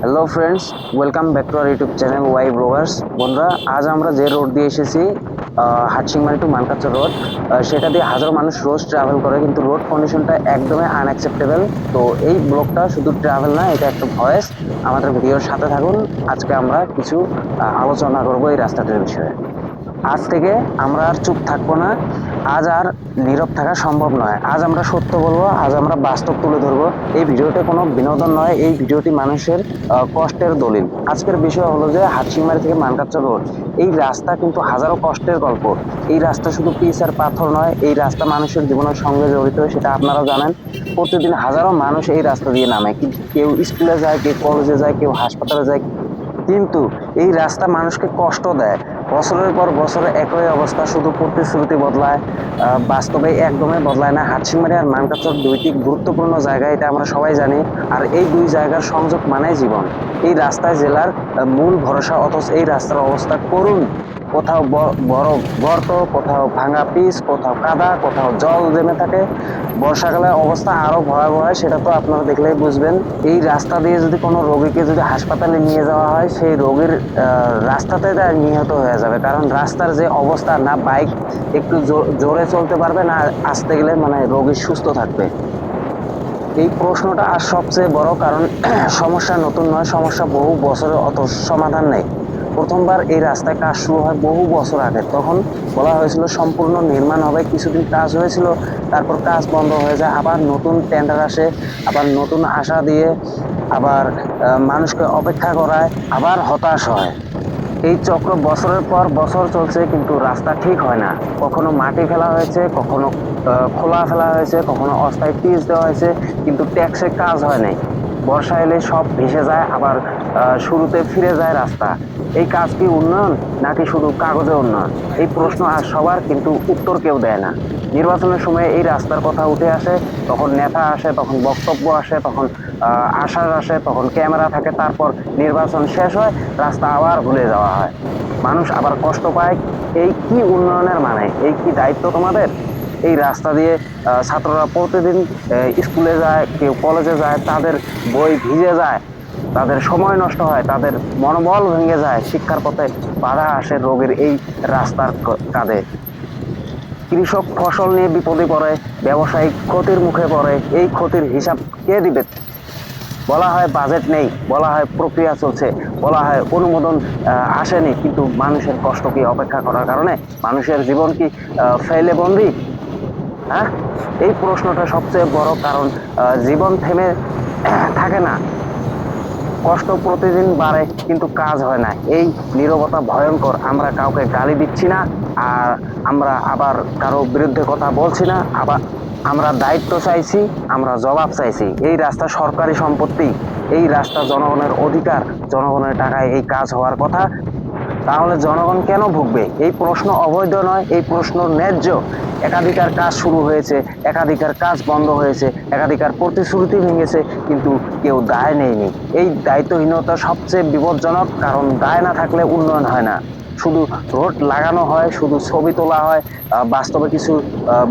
Hello friends, welcome back to our YouTube channel Y bloggers. বন্ধুরা, আজ আমরা যে রোড দিয়ে এসেছি, হাটসিংমারি টু মানকাচর রোড, সেটা দিয়ে হাজারো মানুষ রোজ ট্রাভেল করে, কিন্তু রোড কন্ডিশনটা একদমই আনঅ্যাকসেপ্টেবল। তো এই ব্লগটা শুধু ট্রাভেল না, এটা একটা ভয়েস। আমাদের ভিডিওর সাথে থাকুন। আজকে আমরা কিছু আলোচনা করব এই রাস্তাটির বিষয়ে। আজ থেকে আমরা আর চুপ থাকবো না। আজ আর নীরব থাকা সম্ভব নয়। আজ আমরা সত্য বলবো, আজ আমরা বাস্তব তুলে ধরবো। এই ভিডিওটা কোনো বিনোদন নয়, এই ভিডিওটি মানুষের কষ্টের দলিল। আজকের বিষয় হলো যে হাটসিংমারি থেকে মানকাচর রোড, এই রাস্তা কিন্তু হাজারো কষ্টের গল্প। এই রাস্তা শুধু পিচ আর পাথর নয়, এই রাস্তা মানুষের জীবনের সঙ্গে জড়িত, সেটা আপনারা জানেন। প্রতিদিন হাজারো মানুষ এই রাস্তা দিয়ে নামে, কেউ স্কুলে যায়, কেউ কলেজে যায়, কেউ হাসপাতালে যায়, কিন্তু এই রাস্তা মানুষকে কষ্ট দেয়। বছরের পর বছর একই অবস্থা, শুধু প্রতিশ্রুতি বদলায়, বাস্তবে একদমই বদলায় না। হাটসিংমারি আর মানকাচর দুইটি গুরুত্বপূর্ণ জায়গা, এটা আমরা সবাই জানি। আর এই দুই জায়গার সংযোগ মানেই জীবন। এই রাস্তায় জেলার মূল ভরসা, অথচ এই রাস্তার অবস্থা করুণ। কোথাও বড় গর্ত, কোথাও ভাঙা পিচ, কোথাও কাদা, কোথাও জল জমে থাকে। বর্ষাকালে অবস্থা আরো ভয়াবহ হয়, সেটা তো আপনারা দেখলেই বুঝবেন। এই রাস্তা দিয়ে যদি কোনো রোগীকে যদি হাসপাতালে নিয়ে যাওয়া হয়, সেই রোগীর রাস্তাতে তার নিহত হয়ে যাবে। কারণ রাস্তার যে অবস্থা, না বাইক একটু জোরে চলতে পারবে, না আসতে গেলে মানে রোগী সুস্থ থাকবে। এই প্রশ্নটা আর সবচেয়ে বড় কারণ সমস্যা নতুন নয়, সমস্যা বহু বছরের, অত সমাধান নেই। প্রথমবার এই রাস্তায় কাজ শুরু হয় বহু বছর আগে। তখন বলা হয়েছিল সম্পূর্ণ নির্মাণ হবে, কিছুদিন কাজ হয়েছিল, তারপর কাজ বন্ধ হয়ে যায়, আবার নতুন টেন্ডার আসে, আবার নতুন আশা দিয়ে আবার মানুষকে অপেক্ষা করায়, আবার হতাশ হয়। এই চক্র বছরের পর বছর চলছে, কিন্তু রাস্তা ঠিক হয় না। কখনো মাটি ফেলা হয়েছে, কখনো খোলা ফেলা হয়েছে, কখনো অস্থায়ী পিচ দেওয়া হয়েছে, কিন্তু ট্যাক্সে কাজ হয় নাই। বর্ষা এলে সব ভেসে যায়, আবার শুরুতে ফিরে যায় রাস্তা। এই কাজ কি উন্নয়ন, নাকি শুধু কাগজে উন্নয়ন? এই প্রশ্ন আর সবার, কিন্তু উত্তর কেউ দেয় না। নির্বাচনের সময় এই রাস্তার কথা উঠে আসে, তখন নেতা আসে, তখন বক্তব্য আসে, তখন আশ্বাস আসে, তখন ক্যামেরা থাকে, তারপর নির্বাচন শেষ হয়, রাস্তা আবার ভুলে যাওয়া হয়, মানুষ আবার কষ্ট পায়। এই কি উন্নয়নের মানে? এই কি দায়িত্ব তোমাদের? এই রাস্তা দিয়ে ছাত্ররা প্রতিদিন স্কুলে যায়, কেউ কলেজে যায়, তাদের বই ভিজে যায়, তাদের সময় নষ্ট হয়, তাদের মনোবল ভেঙে যায়, শিক্ষার পথে বাধা আসে রোগীর এই রাস্তার কাঁধে। কৃষক ফসল নিয়ে বিপদে পড়ে, ব্যবসায়িক ক্ষতির মুখে পড়ে। এই ক্ষতির হিসাব কে দিবে? বলা হয় বাজেট নেই, বলা হয় প্রক্রিয়া চলছে, বলা হয় অনুমোদন আসেনি, কিন্তু মানুষের কষ্ট কি অপেক্ষা করার কারণে? মানুষের জীবন কি ফেলে বন্দি? হ্যাঁ, এই প্রশ্নটা সবচেয়ে বড় কারণ। জীবন থেমে থাকে না, কষ্ট প্রতিদিন বাড়ে, কিন্তু কাজ হয় না। এই নীরবতা ভয়ঙ্কর। আমরা কাউকে গালি দিচ্ছি না, আর আমরা আবার কারো বিরুদ্ধে কথা বলছি না, আবার আমরা দায়িত্ব চাইছি, আমরা জবাব চাইছি। এই রাস্তা সরকারি সম্পত্তি, এই রাস্তা জনগণের অধিকার, জনগণের টাকায় এই কাজ হওয়ার কথা। তাহলে জনগণ কেন ভুগবে? এই প্রশ্ন অবৈধ নয়, এই প্রশ্ন ন্যায্য। একাধিকার কাজ শুরু হয়েছে, একাধিকার কাজ বন্ধ হয়েছে, একাধিকার প্রতিশ্রুতি ভেঙেছে, কিন্তু কেউ দায় নেয়নি। এই দায়িত্বহীনতা সবচেয়ে বিপজ্জনক, কারণ দায় না থাকলে উন্নয়ন হয় না। শুধু রোড লাগানো হয়, শুধু ছবি তোলা হয়, বাস্তবে কিছু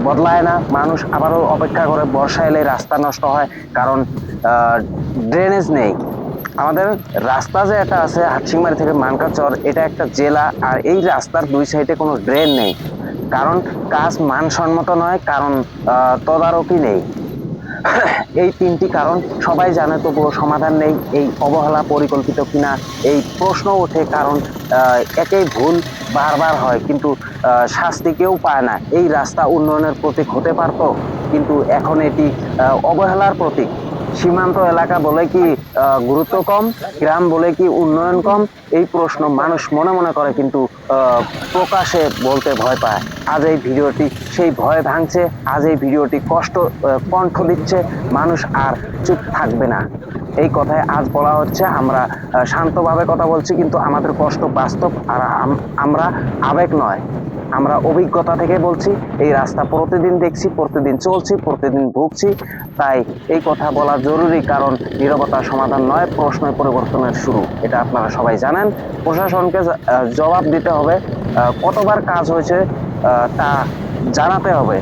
বদলায় না। মানুষ আবারও অপেক্ষা করে, বর্ষা এলে রাস্তা নষ্ট হয়, কারণ ড্রেনেজ নেই। আমাদের রাস্তা যে একটা আছে হাটসিংমারি থেকে মানকাচর, এটা একটা জেলা, আর এই রাস্তার দুই সাইডে কোনো ড্রেন নেই। কারণ কাজ মানসম্মত নয়, কারণ তদারকি নেই। এই তিনটি কারণ সবাই জানে, তবুও সমাধান নেই। এই অবহেলা পরিকল্পিত কিনা, এই প্রশ্ন ওঠে, কারণ একই ভুল বারবার হয়, কিন্তু শাস্তি কেউ পায় না। এই রাস্তা উন্নয়নের প্রতীক হতে পারত, কিন্তু এখন এটি অবহেলার প্রতীক। সীমান্ত এলাকা বলে কি গুরুত্ব কম, গ্রাম বলে কি উন্নয়ন কম? এই প্রশ্ন মানুষ মনে মনে করে, কিন্তু প্রকাশে বলতে ভয় পায়। আজ এই ভিডিওটি সেই ভয় ভাঙছে, আজ এই ভিডিওটি কণ্ঠ দিচ্ছে। মানুষ আর চুপ থাকবে না, এই কথায় আজ বলা হচ্ছে। আমরা শান্তভাবে কথা বলছি, কিন্তু আমাদের কষ্ট বাস্তব, আর আমরা আবেগ নয়, আমরা অভিজ্ঞতা থেকে বলছি। এই রাস্তা প্রতিদিন দেখছি, প্রতিদিন চলছি, প্রতিদিন ভুগছি। তাই এই কথা বলা জরুরি, কারণ নীরবতার সমাধান নয়, প্রশ্নই পরিবর্তনের শুরু। এটা আপনারা সবাই জানেন। প্রশাসনকে জবাব দিতে হবে, কতবার কাজ হয়েছে তা জানাতে হবে।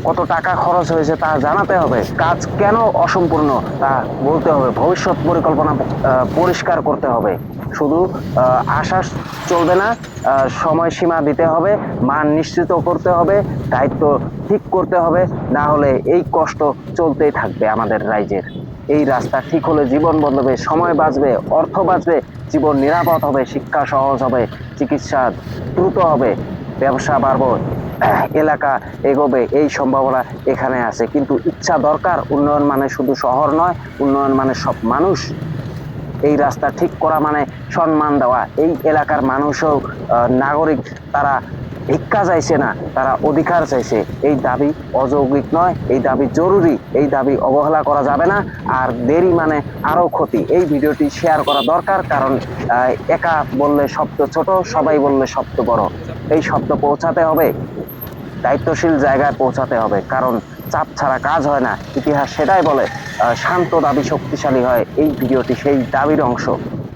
কত টাকা খরচ হয়েছে তা জানাতে হবে, কাজ কেন অসম্পূর্ণ তা বলতে হবে, ভবিষ্যৎ পরিকল্পনা পরিষ্কার করতে হবে। শুধু আশ্বাস চলবে না, সময়সীমা দিতে হবে, মান নিশ্চিত করতে হবে, দায়িত্ব ঠিক করতে হবে। না হলে এই কষ্ট চলতেই থাকবে আমাদের রাজ্যের। এই রাস্তা ঠিক হলে জীবন বদলাবে, সময় বাঁচবে, অর্থ বাঁচবে, জীবন নিরাপদ হবে, শিক্ষা সহজ হবে, চিকিৎসা দ্রুত হবে, ব্যবসা বাড়বে, এলাকা এগোবে, এই সম্ভাবনা এখানে আছে। কিন্তু ইচ্ছা দরকার। উন্নয়ন মানে শুধু শহর নয়, উন্নয়ন মানে সব মানুষ। এই রাস্তা ঠিক করা মানে সম্মান দেওয়া। এই এলাকার মানুষও নাগরিক, তারা ভিক্ষা চাইছে না, তারা অধিকার চাইছে। এই দাবি অযৌক্তিক নয়, এই দাবি জরুরি, এই দাবি অবহেলা করা যাবে না। আর দেরি মানে আরো ক্ষতি। এই ভিডিওটি শেয়ার করা দরকার, কারণ একা বললে শব্দ ছোট, সবাই বললে শব্দ বড়। এই শব্দ পৌঁছাতে হবে, দায়িত্বশীল জায়গায় পৌঁছাতে হবে, কারণ চাপ ছাড়া কাজ হয় না। ইতিহাস সেটাই বলে, শান্ত দাবি শক্তিশালী হয়। এই ভিডিওটি সেই দাবির অংশ।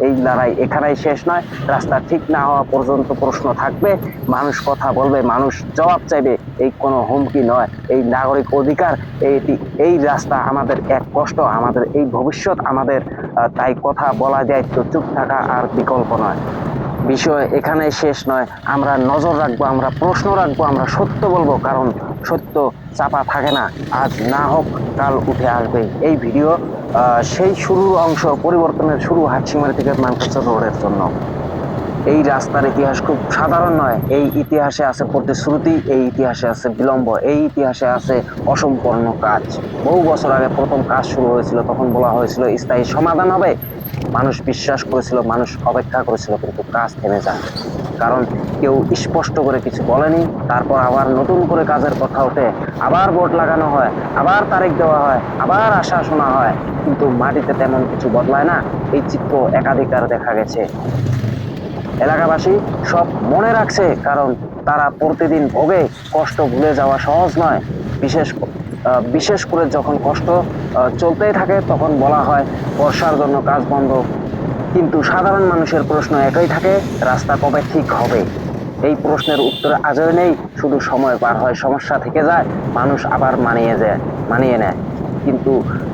এই লড়াই এখানেই শেষ নয়, রাস্তা ঠিক না হওয়া পর্যন্ত প্রশ্ন থাকবে, মানুষ কথা বলবে, মানুষ জবাব চাইবে। এই কোনো হুমকি নয়, এই নাগরিক অধিকার। এইটি, এই রাস্তা আমাদের এক কষ্ট, আমাদের এই ভবিষ্যৎ আমাদের। তাই কথা বলা যায় তো, চুপ থাকা আর বিকল্প নয়। বিষয় এখানে শেষ নয়, আমরা নজর রাখবো, আমরা প্রশ্ন রাখবো, আমরা সত্য বলবো, কারণ সত্য চাপা থাকে না, আজ না হোক কাল উঠে আসবে। এই ভিডিও সেই শুরুর অংশ, পরিবর্তনের শুরু হাটশিমারি থেকে মানকাচর রোডের জন্য। এই রাস্তার ইতিহাস খুব সাধারণ নয়, এই ইতিহাসে আছে প্রতিশ্রুতি, এই ইতিহাসে আছে বিলম্ব, এই ইতিহাসে আছে অসম্পূর্ণ কাজ। বহু বছর আগে প্রথম কাজ শুরু হয়েছিল, তখন বলা হয়েছিল স্থায়ী সমাধান হবে। মানুষ বিশ্বাস করেছিল, মানুষ অপেক্ষা করেছিল, কিন্তু কাজ থেমে যায়, কারণ কেউ স্পষ্ট করে কিছু বলেনি। তারপর আবার নতুন করে কাজের কথা ওঠে, আবার বোর্ড লাগানো হয়, আবার তারিখ দেওয়া হয়, আবার আশা শোনা হয়, কিন্তু মাটিতে তেমন কিছু বদলায় না। এই চিত্র একাধিকবার দেখা গেছে। এলাকাবাসী সব মনে রাখছে, কারণ তারা প্রতিদিন ভোগে। কষ্ট ভুলে যাওয়া সহজ নয়, বিশেষ করে যখন কষ্ট চলতেই থাকে, তখন বলা হয় বর্ষার জন্য কাজ বন্ধ। কিন্তু সাধারণ মানুষের প্রশ্ন একই থাকে, রাস্তা কবে ঠিক হবে? এই প্রশ্নের উত্তর আজও নেই, শুধু সময় পার হয়, সমস্যা থেকে যায়, মানুষ আবার মানিয়ে নেয়। কিন্তু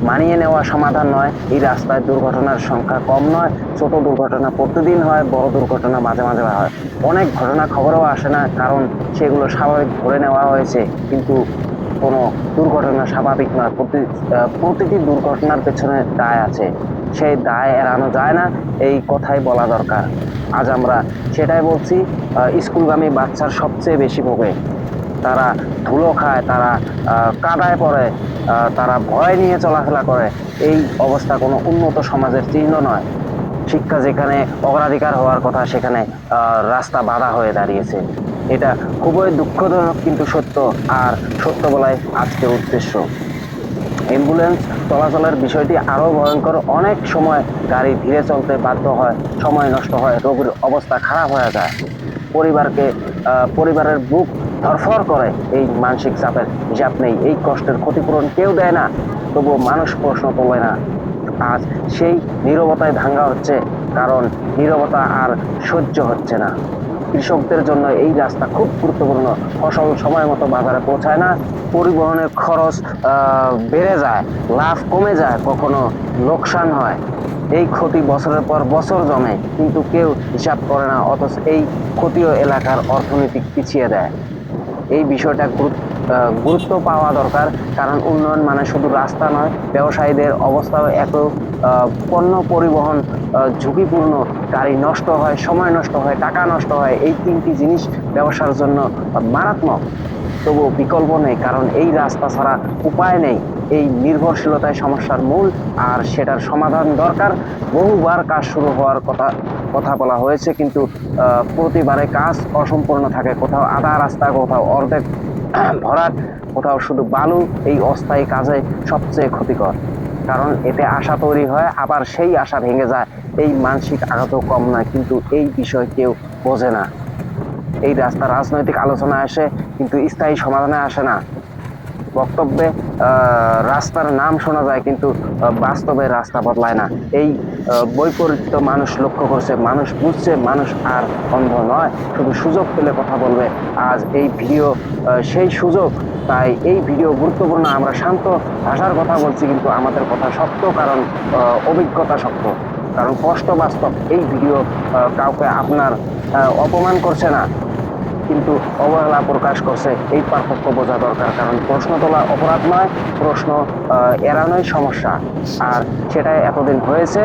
মানিয়ে নেওয়া সমাধান নয়। এই রাস্তায় দুর্ঘটনার সংখ্যা কম নয়, ছোট দুর্ঘটনা প্রতিদিন হয়, বড় দুর্ঘটনা মাঝে মাঝে হয়। অনেক ঘটনা খবরেও আসে না, কারণ সেগুলো স্বাভাবিক ধরে নেওয়া হয়েছে। কিন্তু কোনো দুর্ঘটনা স্বাভাবিক নয়, প্রতিটি দুর্ঘটনার পেছনে দায় আছে, সেই দায় এড়ানো যায় না, এই কথাই বলা দরকার। আজ আমরা সেটাই বলছি। স্কুলগামী বাচ্চার সবচেয়ে বেশি ভোগে, তারা ধুলো খায়, তারা কাদায় পড়ে, তারা ভয় নিয়ে চলাফেরা করে। এই অবস্থা কোনো উন্নত সমাজের চিহ্ন নয়। শিক্ষা যেখানে অগ্রাধিকার হওয়ার কথা, সেখানে রাস্তা বাধা হয়ে দাঁড়িয়েছে। এটা খুবই দুঃখজনক, কিন্তু সত্য, আর সত্য বলাই আজকের উদ্দেশ্য। অ্যাম্বুলেন্স চলাচলের বিষয়টি আরও ভয়ঙ্কর। অনেক সময় গাড়ি ধীরে চলতে বাধ্য হয়, সময় নষ্ট হয়, রোগীর অবস্থা খারাপ হয়ে যায়, পরিবারের বুক ধরফর করে। এই মানসিক চাপের হিসাব নেই, এই কষ্টের ক্ষতিপূরণ কেউ দেয় না, তবুও মানুষ প্রশ্ন তোলে না। আজ সেই নীরবতায় ভাঙা হচ্ছে, কারণ নীরবতা আর সহ্য হচ্ছে না। কৃষকদের জন্য এই রাস্তা খুব গুরুত্বপূর্ণ, ফসল সময় মতো বাজারে পৌঁছায় না, পরিবহনের খরচ বেড়ে যায়, লাভ কমে যায়, কখনো লোকসান হয়। এই ক্ষতি বছরের পর বছর জমে, কিন্তু কেউ হিসাব করে না, অথচ এই ক্ষতিও এলাকার অর্থনীতি পিছিয়ে দেয়। এই বিষয়টা গুরুত্ব পাওয়া দরকার, কারণ উন্নয়ন মানে শুধু রাস্তা নয়, ব্যবসায়ীদের অবস্থাও এত। পণ্য পরিবহন ঝুঁকিপূর্ণ, গাড়ি নষ্ট হয়, সময় নষ্ট হয়, টাকা নষ্ট হয়, এই তিনটি জিনিস ব্যবসার জন্য মারাত্মক। তবু বিকল্প নেই, কারণ এই রাস্তা ছাড়া উপায় নেই। এই নির্ভরশীলতায় সমস্যার মূল, আর সেটার সমাধান দরকার। বহুবার কাজ শুরু হওয়ার কথা বলা হয়েছে, কিন্তু প্রতিবারে কাজ অসম্পূর্ণ থাকে, কোথাও আধা রাস্তা, কোথাও অর্ধেক ভরাট, কোথাও শুধু বালু। এই অস্থায়ী কাজে সবচেয়ে ক্ষতিকর, কারণ এতে আশা তৈরি হয়, আবার সেই আশা ভেঙে যায়। এই মানসিক আঘাতও কম নয়, কিন্তু এই বিষয় কেউ বোঝে না। এই রাস্তা রাজনৈতিক আলোচনায় আসে, কিন্তু স্থায়ী সমাধানে আসে না। বক্তব্যে রাস্তার নাম শোনা যায়, কিন্তু বাস্তবে রাস্তা বদলায় না। এই বৈপরীত্য মানুষ লক্ষ্য করছে, মানুষ বুঝছে, মানুষ আর অন্ধ নয়, শুধু সুযোগ পেলে কথা বলবে। আজ এই ভিডিও সেই সুযোগ। তাই এই ভিডিও গুরুত্বপূর্ণ। আমরা শান্ত ভাষার কথা বলছি, কিন্তু আমাদের কথা শক্ত, কারণ অভিজ্ঞতা শক্ত, কারণ কষ্ট বাস্তব। এই ভিডিও কাউকে আপনার অপমান করছে না, কিন্তু অবহেলা প্রকাশ করছে। এই পার্থক্য বোঝা দরকার, কারণ প্রশ্ন তোলা অপরাধ নয়, প্রশ্ন এড়ানোই সমস্যা। আর সেটাই এতদিন হয়েছে।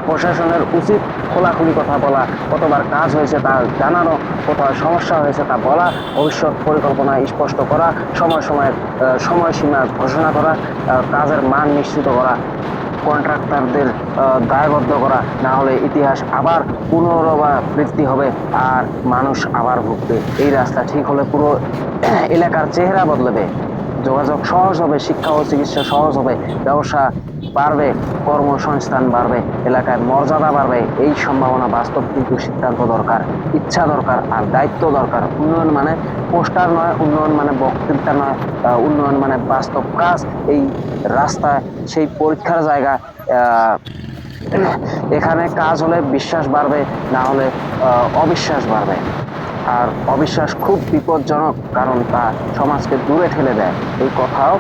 প্রশাসনের উচিত খোলাখুলি কথা বলা, কতবার কাজ হয়েছে তা জানানো, কোথাও সমস্যা হয়েছে তা বলা, ভবিষ্যৎ পরিকল্পনা স্পষ্ট করা, সময়সীমা ঘোষণা করা, কাজের মান নিশ্চিত করা, কন্ট্রাক্টরদের দায়বদ্ধ করা। না হলে ইতিহাস আবার পুনরাবৃত্তি হবে আর মানুষ আবার ভুগবে। এই রাস্তা ঠিক হলে পুরো এলাকার চেহারা বদলাবে, যোগাযোগ সহজ হবে, শিক্ষা ও চিকিৎসা সহজ হবে, ব্যবসা বাড়বে, কর্মসংস্থান বাড়বে, এলাকার মর্যাদা বাড়বে। এই সম্ভাবনা বাস্তব, কিন্তু সিদ্ধান্ত দরকার, ইচ্ছা দরকার, আর দায়িত্ব দরকার। উন্নয়ন মানে পোস্টার নয়, উন্নয়ন মানে বক্তৃতা নয়, উন্নয়ন মানে বাস্তব কাজ। এই রাস্তা সেই পরীক্ষার জায়গা। এখানে কাজ হলে বিশ্বাস বাড়বে, না হলে অবিশ্বাস বাড়বে। আর অবিশ্বাস খুব বিপজ্জনক, কারণ তা সমাজকে দূরে ঠেলে দেয়। এই কথাও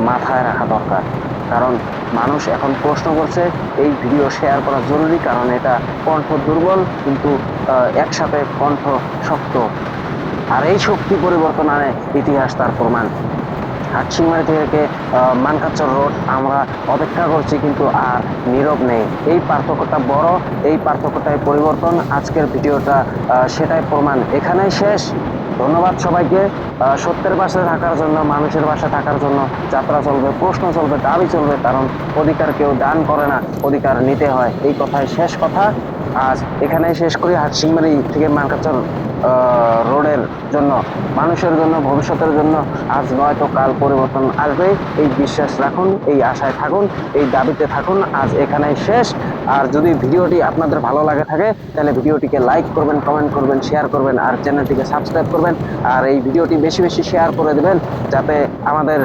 মাথায় রাখা দরকার, কারণ মানুষ এখন প্রশ্ন করছে। এই ভিডিও শেয়ার করা জরুরি, কারণ এটা কণ্ঠ দুর্বল, কিন্তু একসাথে কণ্ঠ শক্ত। আর এই শক্তি পরিবর্তন আনে, ইতিহাস তার প্রমাণ। হাটশিংমারি থেকে মানকাচর রোড আমরা অপেক্ষা করছি, কিন্তু আর নীরব নেই। এই পার্থক্যটা বড়, এই পার্থক্যটাই পরিবর্তন। আজকের ভিডিওটা সেটাই প্রমাণ। এখানেই শেষ। ধন্যবাদ সবাইকে। সত্যের পাশে থাকার জন্য, মানুষের পাশে থাকার জন্য যাত্রা চলবে, প্রশ্ন চলবে, দাবি চলবে, কারণ অধিকার কেউ দান করে না, অধিকার নিতে হয়। এই কথাই শেষ কথা। আজ এখানেই শেষ করি। হাটশিংমারি থেকে মানকাচর রোডের জন্য, মানুষের জন্য, ভবিষ্যতের জন্য আজ নয়তো কাল পরিবর্তন আসবে। এই বিশ্বাস রাখুন, এই আশায় থাকুন, এই দাবিতে থাকুন। আজ এখানেই শেষ। আর যদি ভিডিওটি আপনাদের ভালো লাগে থাকে, তাহলে ভিডিওটিকে লাইক করবেন, কমেন্ট করবেন, শেয়ার করবেন, আর চ্যানেলটিকে সাবস্ক্রাইব করবেন। আর এই ভিডিওটি বেশি বেশি শেয়ার করে দেবেন, যাতে আমাদের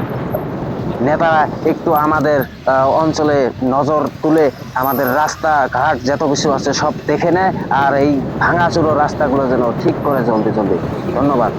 নেতারা একটু আমাদের অঞ্চলে নজর তুলে আমাদের রাস্তাঘাট যত কিছু আছে সব দেখে নেয়, আর এই ভাঙাচুরো রাস্তাগুলো যেন ঠিক করে জলদি জলদি। ধন্যবাদ।